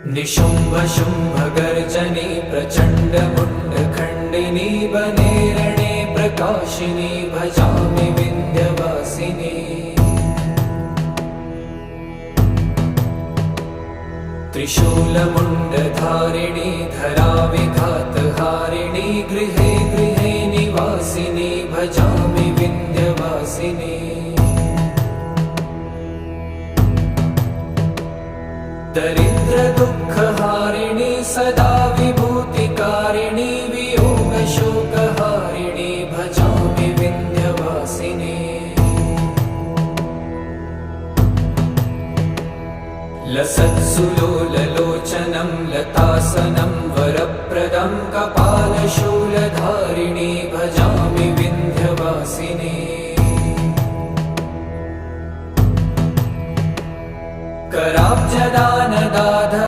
निशुम्भ शुम्भ गर्जनी प्रचण्ड मुण्ड खण्डिनी वने रणे प्रकाशिनी भजामि विन्ध्यवासिनी। त्रिशूलमुण्डधारिणी धराविघातहारिणी गृहे गृहे निवासिनी भजामि विन्ध्यवासिनी। दरिद्र दुःखहारिणी सदा विभूतिकारिणी वियोग शोकहारिणी भजामि विन्ध्यवासिनी। लसत्सुलोललोचनी